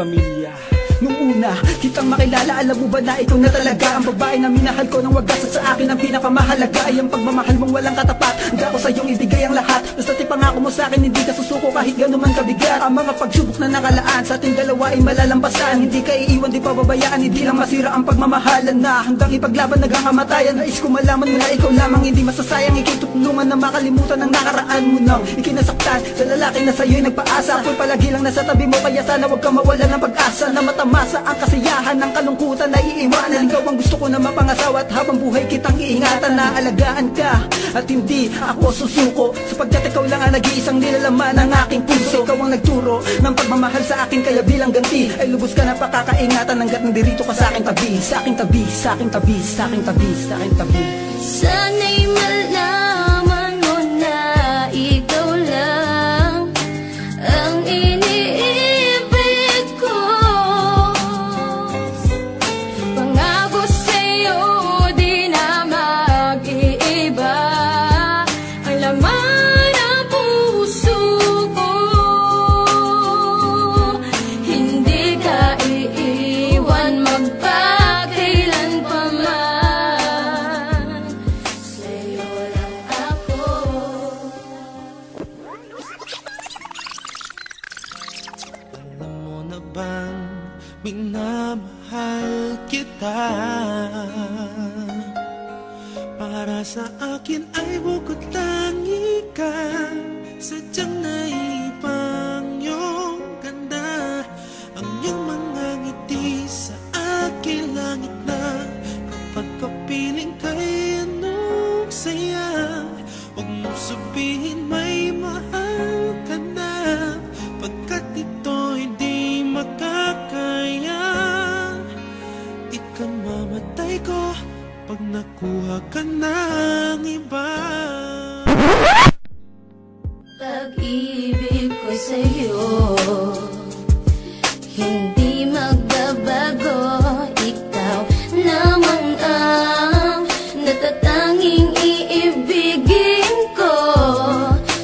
pamilya. Nung una, kitang makilala, alam mo ba na ikaw na talaga ang babae na minahal ko nang wagas. At sa akin ang pinakamahalaga ay ang pagmamahal mong walang katapat. Handa ko sa iyong ibigay ang lahat. Basta't ipangako mo sa akin, hindi ka susuko kahit gano'n man kabigat. Ang mga pagsubok na nakalaan sa ating dalawa ay malalampasan. Hindi ka iiwan, di pababayaan, hindi lang masira ang pagmamahalan na hanggang ipaglaban hanggang kamatayan. Nais ko malaman mo na ikaw lamang hindi masasayang. Ika'y tutulungan na makalimutan ang nakaraan mo nang ikinasaktan sa lalaki na sa'yo'y nagpaasa. Ako'y palagi lang nasa tabi mo, kaya sana huwag kang mawala ng pag-asa na matamasa ang kasiyahan ng kalungkutan na iiwanan. Ikaw ang gusto ko na mapangasawa at habang buhay kitang iingatan na alagaan ka at hindi ako susuko, sapagkat ikaw lang ang nag-iisang nilalaman ng aking puso. Ikaw ang nagturo ng pagmamahal sa akin, kaya bilang ganti ay lubos ka na pakakaingatan hanggat nandirito ka sa aking tabi, sa aking tabi, sa aking tabi, sa aking tabi, sa aking tabi. Sana'y malaman mo na ikaw lang ang iniibig ko. Pangako sa'yo di na mag-iiba ang laman ng puso ko. Hindi ka iiwan magpakailan pa man. Sa'yo lang ako. Alam mo na bang minamahal kita? Para sa akin ay bukod tangi ka. Sadyang naipang iyong ganda, ang iyong mga ngiti sa aking langit na. Kapag kapiling kay anong saya, huwag mo sabihin may mahal ka na, pagkat ito hindi makakaya. Ika'y mamatay ko pag nakuha ka ng iba. Pag-ibig ko sa'yo hindi magbabago. Ikaw lamang ang natatanging iibigin ko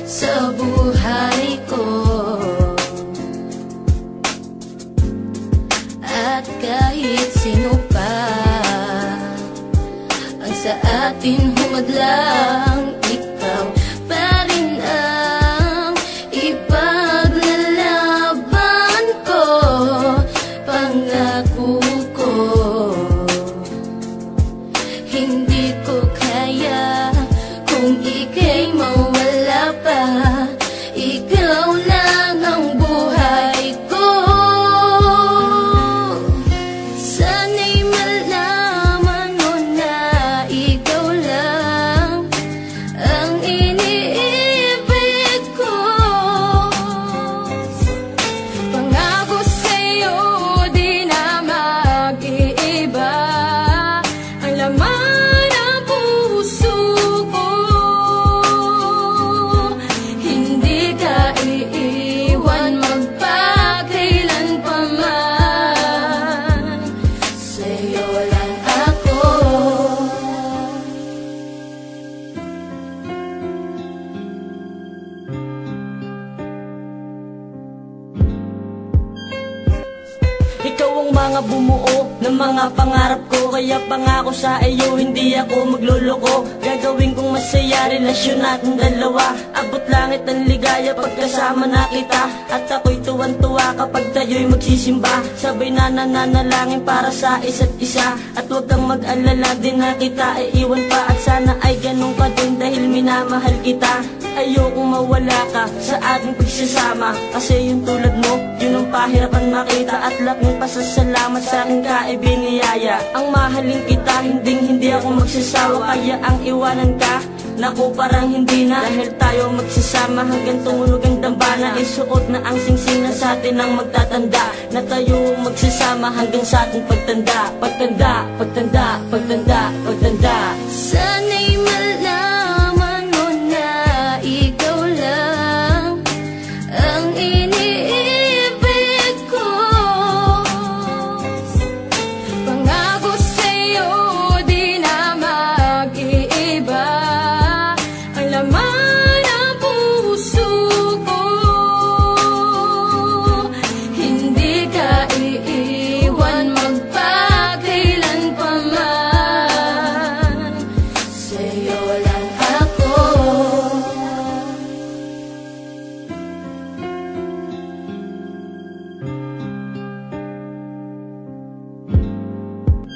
sa buhay ko. At kahit sino pa ang sa atin humadlang, ikaw pa rin ang ipaglalaban ko. Pangako ko, hindi ko kaya kung ika'y mawala pa. Ikaw lang ang buhay ko. Sana'y malaman mo na ikaw lang ang iniibig ko. Pangako sa'yo di na mag-iiba ang laman ng puso ko. Hindi ka iiwan magpakailan pa man. Sa'yo lang ako. Ikaw ang mga bumuo ng mga pangarap ko, kaya pangako sa iyo hindi ako magluloko. Gagawin kong masaya relasyon natin dalawa. Abot langit ang ligaya pagkasama na kita, at ako'y tuwan-tuwa kapag tayo'y magsisimba. Sabay na nananalangin para sa isa't isa, at huwag kang mag-alala din na kita iiwan pa. At sana ay ganun ka din dahil minamahal kita. Ayokong mawala ka sa ating pagsasama, kasi yung tulad mo, yun ang pahirapan makita. At laking pasasalamat sa aking kaibiniyaya. Ang mahalin kita, hindi ako magsasawa. Kaya ang iwanan ka, naku parang hindi na. Dahil tayo magsasama hanggang tumunog ang dambana. Isuot na ang singsing na sa atin ang magtatanda, na tayo magsasama hanggang sa ating pagtanda. Pagtanda, pagtanda, pagtanda, pagtanda. Sana'y malaman mo na ikaw lang ang iniibig ko. Pangako sa'yo di na mag-iiba ang laman ng puso ko. Hindi ka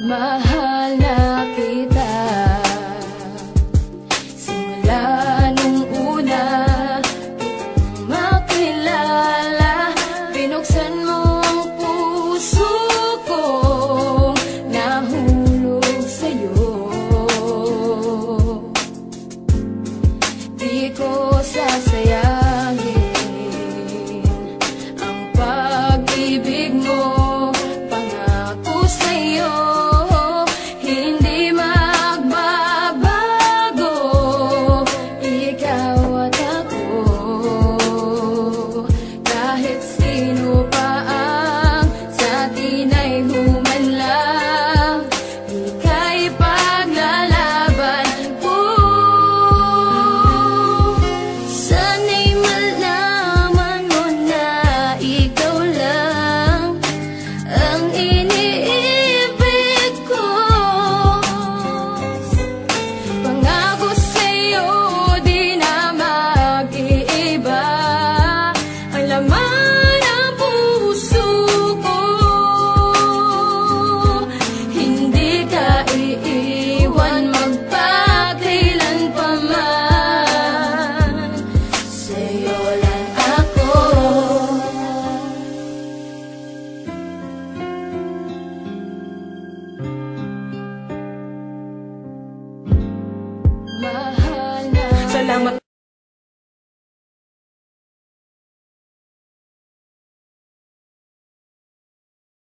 Mahal